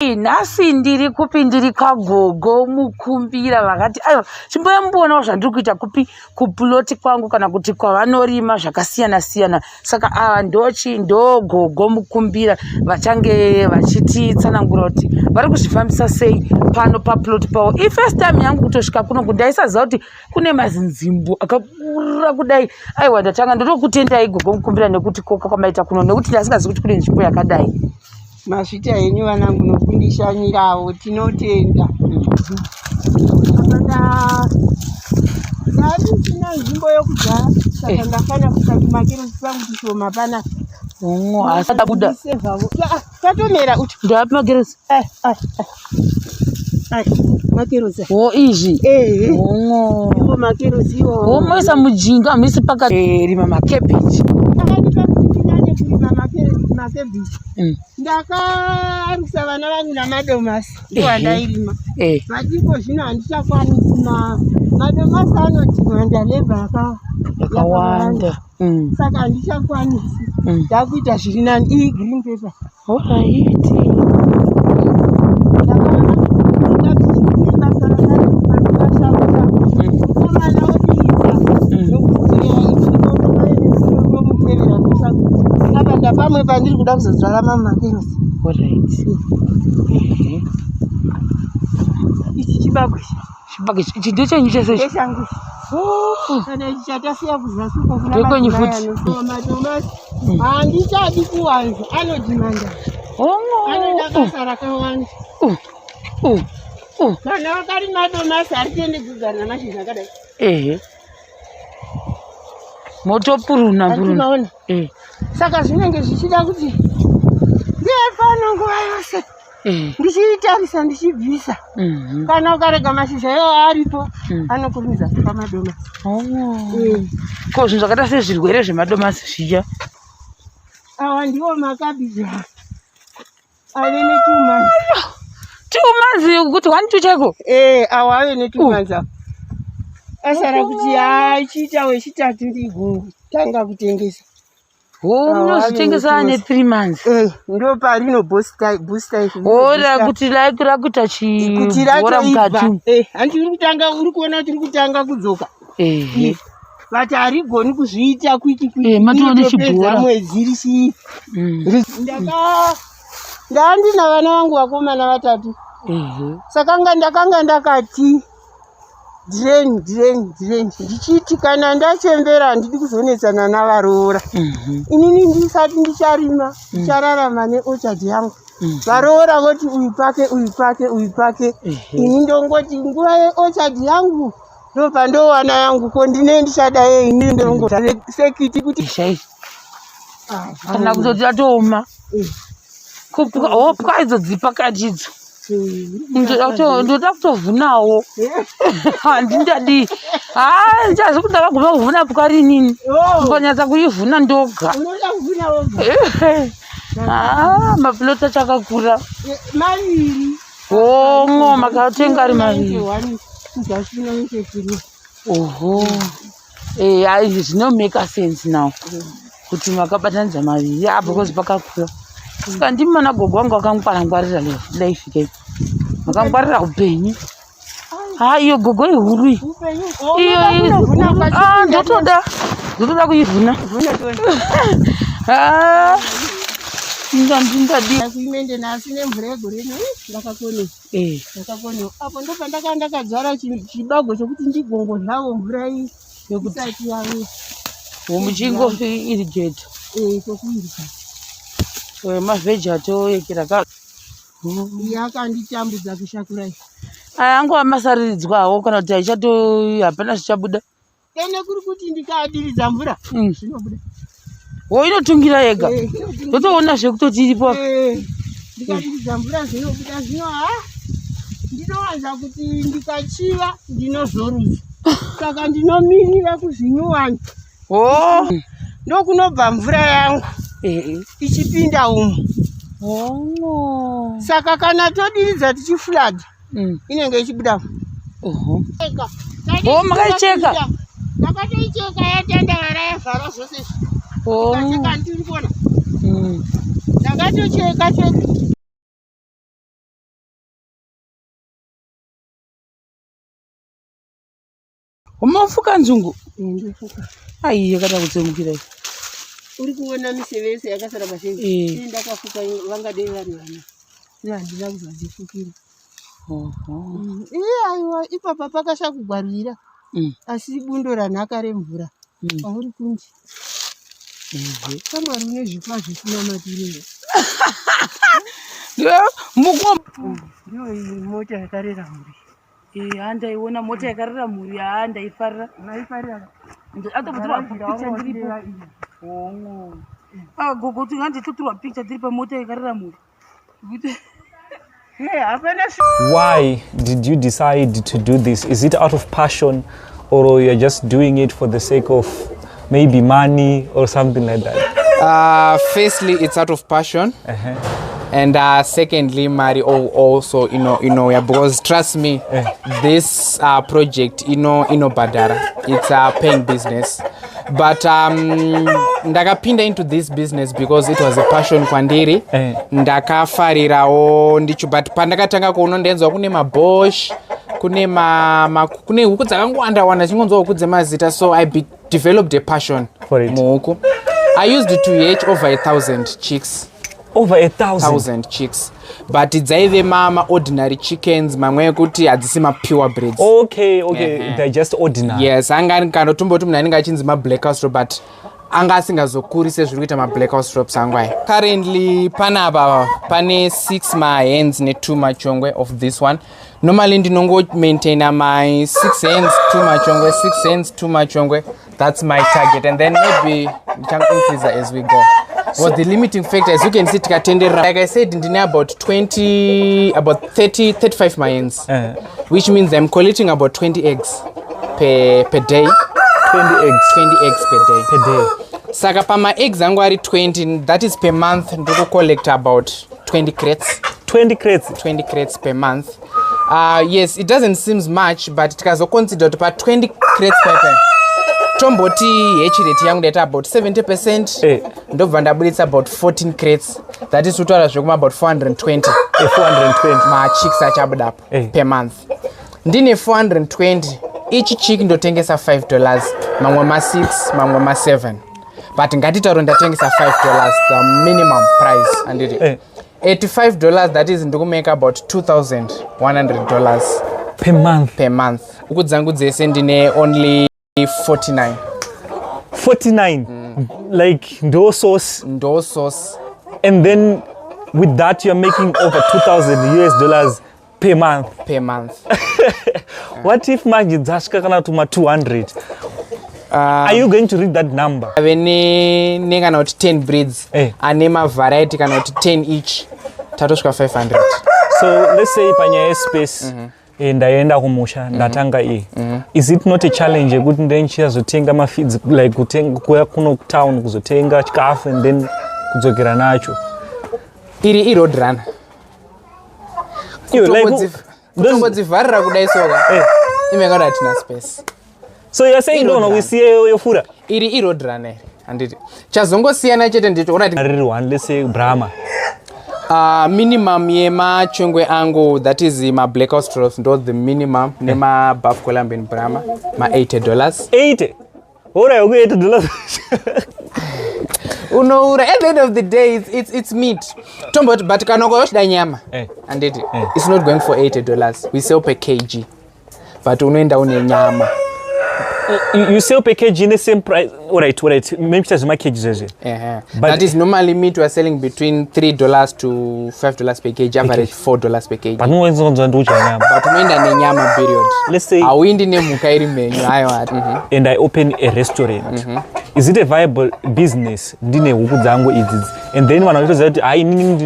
Nhasi ndiri kupindirika gogo mukumbira vakati aiwa chimboyambonawo zvandiri kuita kupi kupuloti kwangu kana kuti kwavanorima zvakasiyana siyana. Saka ava ndo gogo mukumbira vachange vachititsanangura kuti vari kuzvifambisa sei pano papuloti pavo. Ifirst time yangu kutosvika kuno ndaisaziva kuti kune mazinzimbo akakura kudai. Aiwa ndatanga ndotokutendai gogo mukumbira nekuti koka kwamaita kuno nekuti ndasingazivi kuti kune nzvimbo yakadai. Masvita henyu vanangu nokundishanyirawo tinotenda. Ndati sina nzvimbo yokugara saka ndafana kusati makeresi pangu chishoma pana. Asada buda. Tatomera uti. Ndapi makeresi? Makeresi. Izvi. Iwo makeresi iwo. Moisa mujinga misi pakati rima makebichi. Makebichi. Ndakarisa vana vangu namadomasi ndowandairima. Matiko zvino handichakwanisi madomasi anodhimanda lebha yakawanda. Saka handichakwanisi. Ndakuita zviri nani iyi green paper. Pamwe pandiri kuda kuzodzvara mamakeresi. Ichi chibagwe. Ichi ndechenyu chese ichi? Ndechangu. Kana ichi chatasiya kuzvasuko kuna ndekwenyu futi. Madomasi handichadi kuwanza anodhimanda. Anoda basa rakawanda. Kana wakarima madomasi haritendi kugara namashizha akadai. Motopuruna. Saka zvinenge zvichida kuti ndepano nguva yose ndichitarisa ndichibvisa. Kana ukarega mashizha iwo aripo anokurumidza kupa madomasi. Ko zvinhu zvakaita sezvirwere zvemadomasi zviya? Awa ndiwo makabhiji ave netumanzi. Tumanzi kuti 1-2 chaiko? Awa ave netumanzi. Asara kuti achiita wechitatu ndigotanga kutengesa. Unozvitengesa ne 3 months. Ndo parino booster izvi. Kuti rakuita chibora mukati. Hanti uri kutanga uri kuona kuti uri kutanga kudzoka. Vati harigoni kuzviita kwiki matone chibora mwedzi risi. Ndandina vana vangu vakomana 3. Saka ndakanga ndakati drain. Ndichiti kana ndachembera ndidi kuzonetsana navaroora. Inini ndisati ndicharima ndichararama neorchard yangu. Varoora voti uyu pake. Ini ndongoti nguva yeorchard yangu ndopandowana yangu ko ndine ndichada yei ini ndongosekiti kuti kana kuzoti atoma. Kupuka idzo dzipakatidzo. Ndoda kutovhunawo. Handindadi. Ndichazi kuti ndakaguma kuvhuna puka rinini. Ngonyatsa kuivhuna ndoga. Unoda kuvhuna woga? Mapuloti achakakura. Maviri. Makatenga ari maviri. Izvi zvinomeka sense now. Kuti makabatanidza maviri because pakakura. Saka ndimi mana gogo wangu wakangwarira life game. Makangwarira upenyu. Iyo gogo ihuru iyi. Ndotoda kuivhuna. Ndingadi kuimende nasi nemvura yegore ndakakone. Apo ndo pandakadzara chibagwe chokuti ndigongo zvawo mvura iyi yokusati yawe. Muchingo irrigate. Kokuirrigate. Mavheji atoyekera yakanditambudza kushakurai. Angu amasariridzwawo kana kuti hapana zvichabuda. Ene kuri kuti ndikadiridza mvura zvinobuda. Inotungira yega. Ndotoona zvekutoti iripo. Ndikadiridza mvura zvinobuda zvino ndinowanza kuti ndikachiva ndinozorudza. Saka ndinomirira kuzvinyuwani. Ndokunobva mvura yangu ichipinda umu. Saka kana todiridza tichifladha inenge ichibuda. Makaicheka? Ndakatoicheka yatandavara yavhara zvose. Ndakatocheka Umafuka nzungu? Ndifuka. Ai, yakada kutsembukira. Uri kuona misevese yakasara pashenzi. Ndakafuka vanga dei vari vana. Ndina kuzadzifukira. Aiwa ipapa pakashakugwarira. Asi bundo ranhaka remvura. Pauri kunji. Kamwari une zvipa zvisina matire. Ndiyo mota yakarera mhuri. Handaiona mota yakarera mhuri ndaifarira. Maifarira. Atokutora picha ndiripo. Gogo kuti handitotora picha ndiri pamota yakarera mhuri. Why did you decide to do this? Is it out of passion, or you're just doing it for the sake of maybe money or something like that? Firstly, it's out of passion. And secondly, Mari, also, yeah, because trust me, this project, Badara, it's a paying business. But ndakapinda into this business because it was a passion kwandiri. Ndakafarirawo ndicho, but pandakatanga kuona ndenzwa kune mabosh, kune huku dzakangowanda chingonzwa huku dzemazita, so I developed a passion for it. Muhuku. I used to hatch over 1,000 chicks. Over 1,000 chicks, but dzaive ordinary chickens, mamwe ekuti hadzisi pure breeds. Okay, they're just ordinary. Yes, anga kanotomboti munhu anenge achinzi black strop, but anga asingazokuri sezviri kuita black strops angwai. Currently pane 6 mahens ne2 machongwe of this one. Normally ndinongo maintain my 6 hens 2 machongwe, 6 hens 2 machongwe. That's my target, and then maybe we can increase as we go. Well, the limiting factor, as you can see, like I said, in about 35 mahens, which means I'm collecting about 20 eggs per day. 20 eggs per day. Saka pama eggs angwari 20, that is per month, ndoko collect about 20 crates. 20 crates? 20 crates per month. Yes, it doesn't seem much, but it can consider about 20 crates per month. Tomboti hatch rate yangu ndeta about 70%. Ndobva ndabuditsa about 14 crates. That is kutaura zvekuma about 420. 420 machicks achabudapo per month. Ndine 420. Each chick ndotengesa $5. Mamwe ma6, mamwe ma7. But ngatitauro ndatengesa $5, the minimum price. And $85, that is ndokumake about $2,100 per month. Per month. Ukudzangu dzese ndine only 49. 49? Like no sauce? No sauce. And then with that you're making over $2,000 per month? Per month. What if manje dzasvika kana tuma 200? Are you going to read that number? Ave kana kuti 10 breeds. Ane variety kana kuti 10 each. Tatosvika 500. So let's say panyaya space. Ndaenda kumusha ndatanga is it not a challenge yekuti ndichizotenga mafeeds like kuya kuno town kuzotenga chikafu and then kudzokera nacho? Iri road run. Kutongodzivharira kudai soka. Imeka kuti hatina space. So you're saying no we see yofura? Iri road run handiti. Chazongosiyana chete nditoona riri one, let's say Brahma. Minimum yemachongwe angu, that is my black strokes, ndo the minimum. Nema buff Colombian Brahma, ma $80. 80? Ora uku $80? At the end of the day, it's meat. Tombot, but kanoko yoshida nyama. And it's not going for $80. We sell per kg. But unoenda une nyama. You sell per kg in the same price? Alright. Maybe that's my kg. But that is normally meat we are selling between $3 to $5 per kg, average $4 per kg. But no one's going to do nyama. But unoenda ne nyama period. Let's say awindi ne mukairi menu and I open a restaurant. Is it a viable business? Ndine huku dzangu idzi. And then vanotoziva kuti ai inini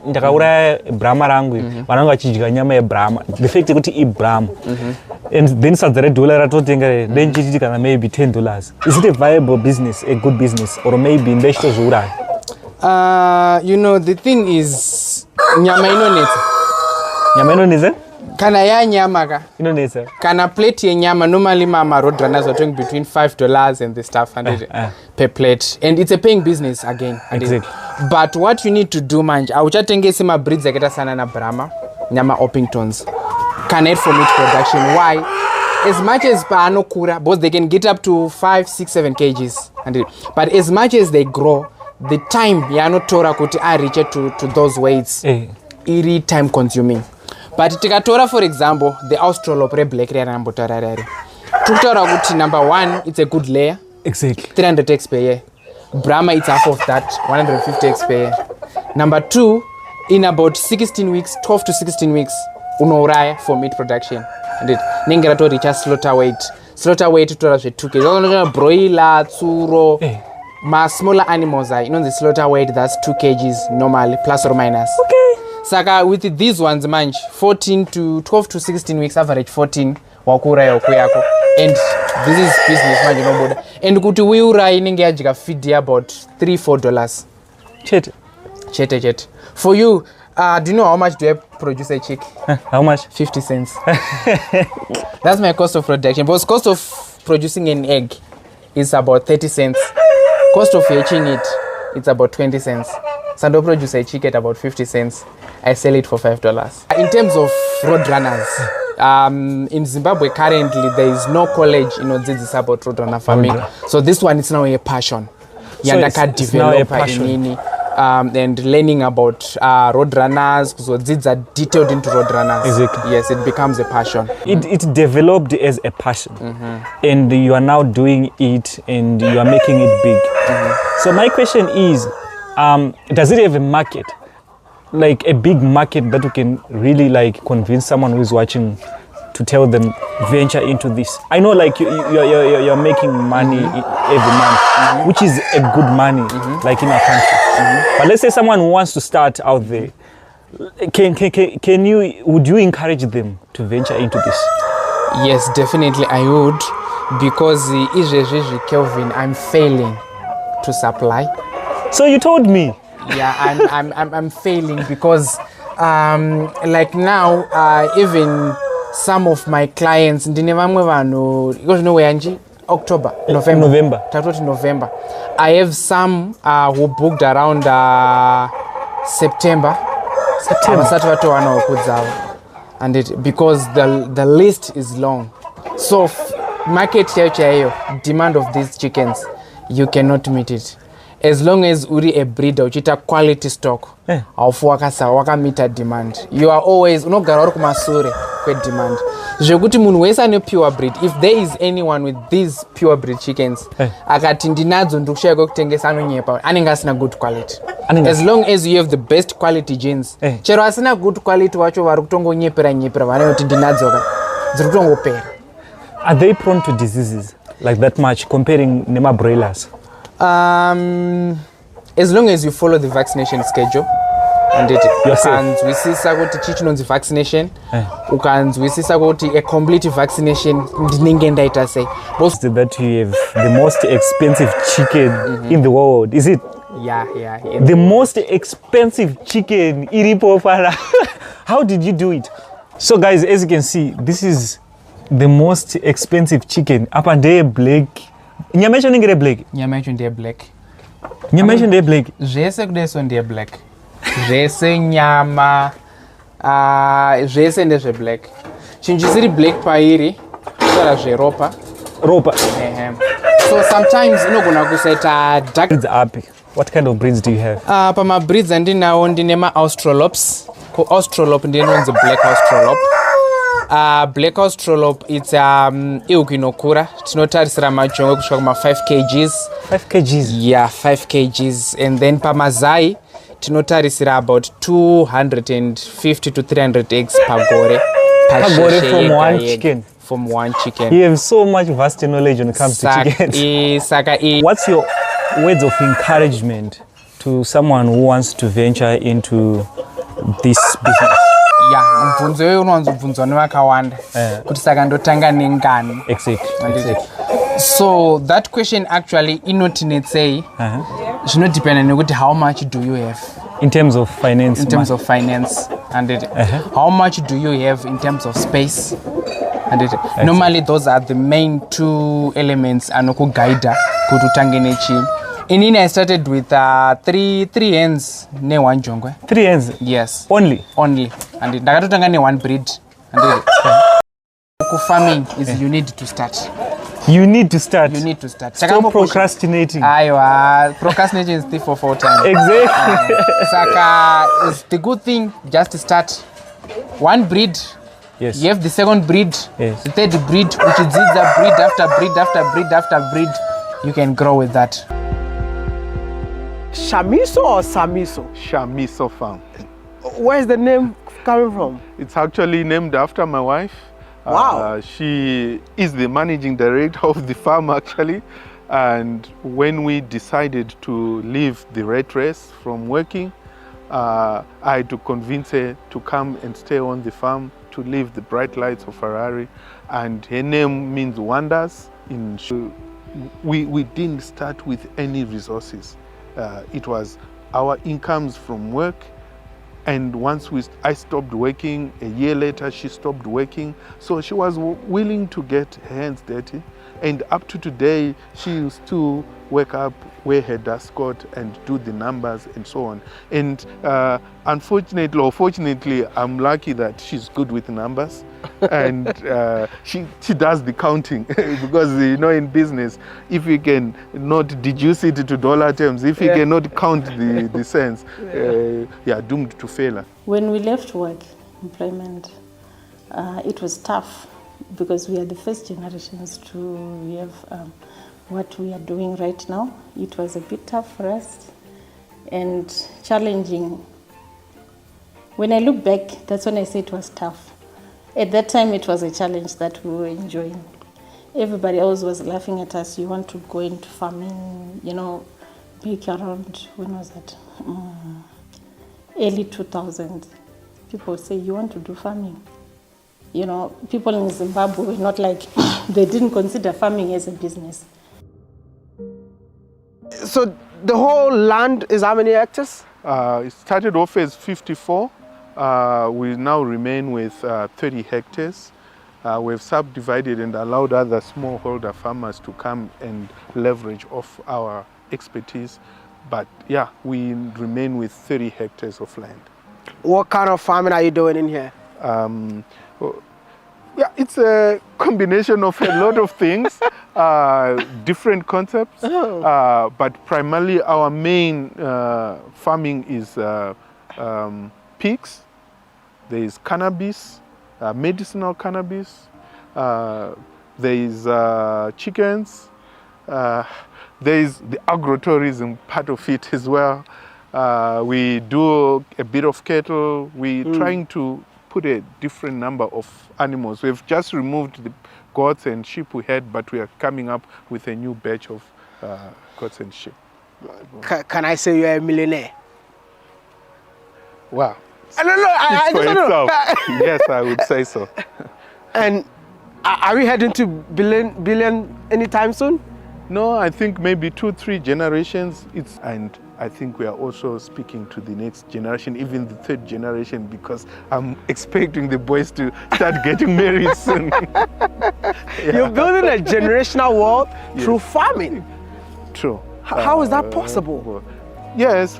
ndakauraya Brahma rangu. Vananga vachidya nyama yeBrahma. The fact kuti iBrahma. And then sadza redollar ratotenga then chichiti kana maybe $10. Is it a viable business, a good business, or maybe ndechitozouraya? The thing is nyama inonetsa. Nyama inonetsa? Kana ya nyama ka inonetsa. Kana plate yenyama normally mama road runners are doing between $5 and the stuff per plate, and it's a paying business again. Exactly. But what you need to do manje auchatengesi ma breeds zaketa sana na Brahma nyama Orpingtons. Connect for meat production. Why? as much as paanokura, both they can get up to 5, 6, 7 kgs. But as much as they grow, the time yanotora kuti reach to those weights, iri time consuming. But tikatora, for example, the Australopre black rare nambotarare. Tuktora kuti number 1, it's a good layer. Exactly. 300 x per year. Brahma, it's half of that, 150 x per year. Number 2, in about 16 weeks, 12 to 16 weeks, unouraya for meat production. And it ningera to reach a slaughter weight. Slaughter weight to 2 kg. Broiler, tsuro, ma smaller animals are, the slaughter weight, that's 2 kgs normally, plus or minus. Okay. Saka with these ones, manch 14 to 12 to 16 weeks, average 14. Wakura yako. And this is business, man, border. And kuti wiura ininge ajika feed about $3-4. Chete. For you, do you know how much do I produce a chick? How much? 50 cents. That's my cost of production. But cost of producing an egg is about 30 cents. Cost of hatching it, it's about 20 cents. So I produce a chick at about 50 cents. I sell it for $5. In terms of roadrunners, in Zimbabwe currently there is no college, this is about roadrunner farming. So this one is now a passion. So it's now a passion. And learning about roadrunners, so these are detailed into roadrunners. Exactly. Yes, it becomes a passion. It developed as a passion, and you are now doing it, and you are making it big. So my question is, does it have a market, like a big market that you can really like convince someone who is watching to tell them venture into this? I know like you're making money every month, which is a good money, like in our country. But let's say someone who wants to start out there, would you encourage them to venture into this? Yes, definitely I would, because Kelvin, I'm failing to supply. So you told me. Yeah, I'm failing because like now even some of my clients October, November. I have some who booked around September. And because the list is long. So market share demand of these chickens, you cannot meet it. As long as uri a breeder uchita quality stock, waka meter demand. You are always unogara kumasure kwe demand. Joguti munhu wese ane pure breed. If there is anyone with these pure breed chickens, akati ndinadzo ndikushaya kwekutengesa anonyepa, anenge asina good quality. As long as you have the best quality genes, chero asina good quality wacho vari kutongonyepera vanoti ndinadzoka dziri kutongopera. Are they prone to diseases like that much comparing nema broilers? As long as you follow the vaccination schedule, and ukanzwisisa kuti chichinonzi vaccination, ukanzwisisa kuti a complete vaccination ndinenge ndaita sei. That you have the most expensive chicken in the world, is it? Yeah. The most expensive chicken iripo pala. How did you do it? So guys, as you can see, this is the most expensive chicken. Up and there black. Nyama yacho ndenge black. Nyama yacho ndiye black. Nyama yacho ndiye black. Zvese kudeso ndiye black. Zvese nyama zvese ndezve black. Chinhu chisiri black pairi kutaura zveropa. Ropa. So sometimes inogona kusaita dark. Breeds up. What kind of breeds do you have? Pama breeds andinawo ndine ma Australops. Ko Australop ndinonzi black Australop. Black Australop, it's inokura. Tinotarisira machongo kusvika kuma 5 kgs. 5 kgs? Yeah, 5 kgs. And then pamazai tinotarisira about 250 to 300 eggs per gore. From one chicken? From one chicken. You have so much vast knowledge when it comes to chickens. What's your words of encouragement to someone who wants to venture into this business? Yeah, mvunzo yoyo unonzo mvunzo nevakawanda kuti saka ndotanga nengani. Exactly. So that question actually inotinetsei zvinodependa nekuti how much do you have in terms of finance. And how much do you have in terms of space. And normally those are the main two elements anokuguida kuti utange nechi. Inini I started with three hens ne one jongwe. 3 hens? Yes. Only. And ndakatotanga ne one breed. farming is you need to start. You need to start. You need to start. Stop procrastinating. Procrastinating is thief of all time. Exactly. Saka is the good thing. Just start one breed. Yes. You have the second breed, Yes. the third breed, which is the breed after breed after breed after breed. You can grow with that. Shamiso or Samiso? Shamiso farm. Where's the name coming from? It's actually named after my wife. Wow. She is the managing director of the farm actually. And when we decided to leave the rat race from working, I had to convince her to come and stay on the farm, to leave the bright lights of Ferrari. And her name means wonders. We didn't start with any resources. It was our incomes from work. And once I stopped working, a year later she stopped working. So she was willing to get her hands dirty. And up to today, she used to wake up, wear her dust coat and do the numbers and so on. And unfortunately or fortunately, I'm lucky that she's good with numbers. And she does the counting because, you know, in business, if you can not deduce it to dollar terms, if you cannot count the cents, you are doomed to failure. When we left work, employment, it was tough because we are the first generations to have what we are doing right now. It was a bit tough for us and challenging. When I look back, that's when I say it was tough. At that time, it was a challenge that we were enjoying. Everybody else was laughing at us. You want to go into farming, you know, back around, when was that? Early 2000s. People say, you want to do farming? You know, people in Zimbabwe were not like, they didn't consider farming as a business. So the whole land is how many hectares? It started off as 54. We now remain with 30 hectares. We've subdivided and allowed other smallholder farmers to come and leverage off our expertise. But yeah, we remain with 30 hectares of land. What kind of farming are you doing in here? Yeah, it's a combination of a lot of things, different concepts, but primarily our main farming is pigs. There is cannabis, medicinal cannabis. There is chickens. There is the agro-tourism part of it as well. We do a bit of cattle. We're trying to put a different number of animals. We've just removed the goats and sheep we had, but we are coming up with a new batch of goats and sheep. Can I say you're a millionaire? Wow. I For don't know. itself. Yes, I would say so. And are we heading to billion anytime soon? No, I think maybe 2-3 generations. And I think we are also speaking to the next generation, even the third generation, because I'm expecting the boys to start getting married soon. You're building a generational wealth through farming. True. How is that possible? Yes,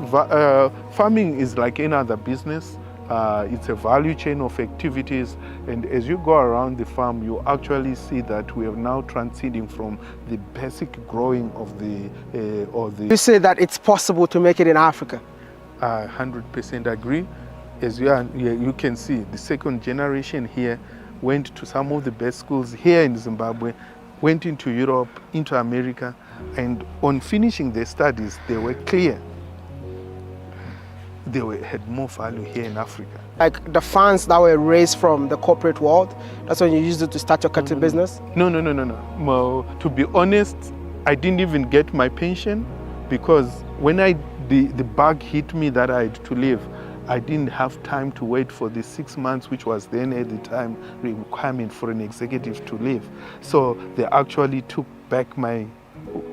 farming is like any other business. It's a value chain of activities, and as you go around the farm, you actually see that we are now transiting from the basic growing of the You say that it's possible to make it in Africa. 100% agree. As you can see, the second generation here went to some of the best schools here in Zimbabwe, went into Europe, into America, and on finishing their studies, they were clear. They had more value here in Africa. Like the funds that were raised from the corporate world, that's when you used it to start your cattle business? No. To be honest, I didn't even get my pension because when the bug hit me that I had to leave, I didn't have time to wait for the 6 months, which was then at the time requirement for an executive to leave. So they actually took back my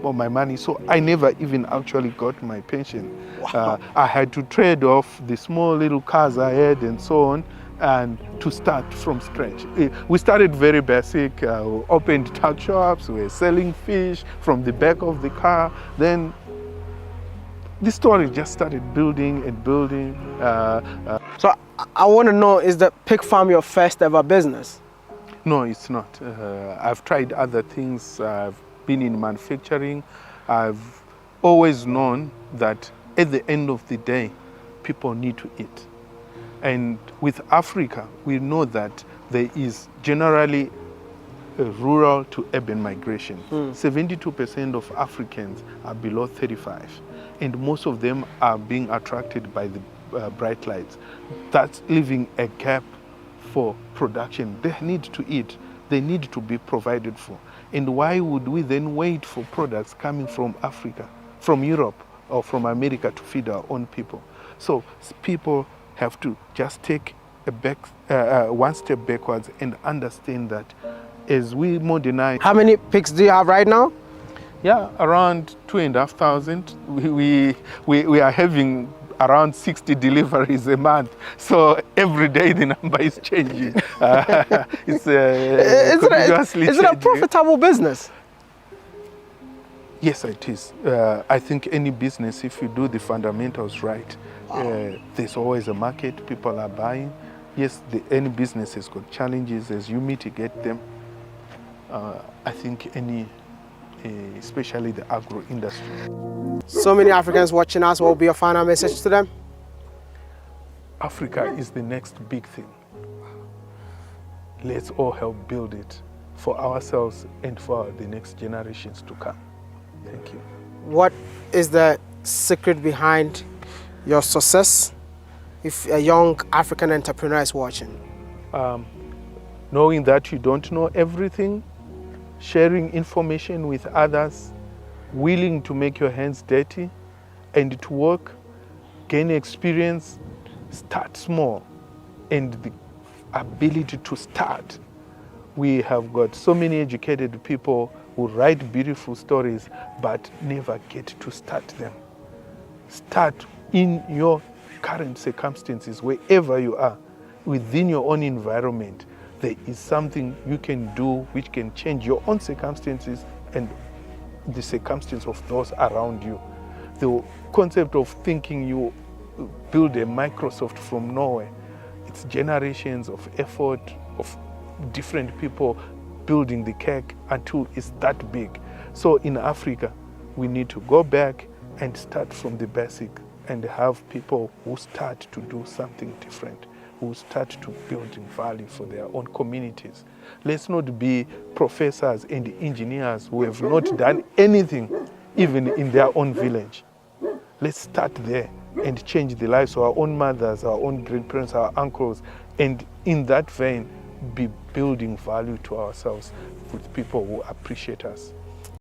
money, so I never even actually got my pension. Wow. I had to trade off the small little cars I had and so on, and to start from scratch. We started very basic, we opened tuck shops, we were selling fish from the back of the car. Then the story just started building and building. So I want to know, is the pig farm your first ever business? No, it's not. I've tried other things. I've been in manufacturing. I've always known that at the end of the day, people need to eat. And with Africa, we know that there is generally a rural to urban migration. 72% of Africans are below 35, and most of them are being attracted by the bright lights. That's leaving a gap for production. They need to eat. They need to be provided for. And why would we then wait for products coming from Africa, from Europe, or from America to feed our own people? So people have to just take one step backwards and understand that as we modernize. How many pigs do you have right now? Yeah, around 2,500. We are having around 60 deliveries a month. So every day the number is changing. It's continuously is it a profitable business? Yes, it is. I think any business, if you do the fundamentals right, there's always a market, people are buying. Yes, any business has got challenges. As you mitigate them, I think especially the agro industry. So many Africans watching us, what will be your final message to them? Africa is the next big thing. Let's all help build it for ourselves and for the next generations to come. Thank you. What is the secret behind your success if a young African entrepreneur is watching? Knowing that you don't know everything, sharing information with others, willing to make your hands dirty and to work, gain experience, start small, and the ability to start. We have got so many educated people who write beautiful stories but never get to start them. Start in your current circumstances, wherever you are, within your own environment. There is something you can do which can change your own circumstances and the circumstance of those around you. The concept of thinking you build a Microsoft from nowhere, it's generations of effort, of different people building the cake until it's that big. So in Africa, we need to go back and start from the basic and have people who start to do something different, who start to building value for their own communities. Let's not be professors and engineers who have not done anything, even in their own village. Let's start there and change the lives of our own mothers, our own grandparents, our uncles, and in that vein, be building value to ourselves with people who appreciate us.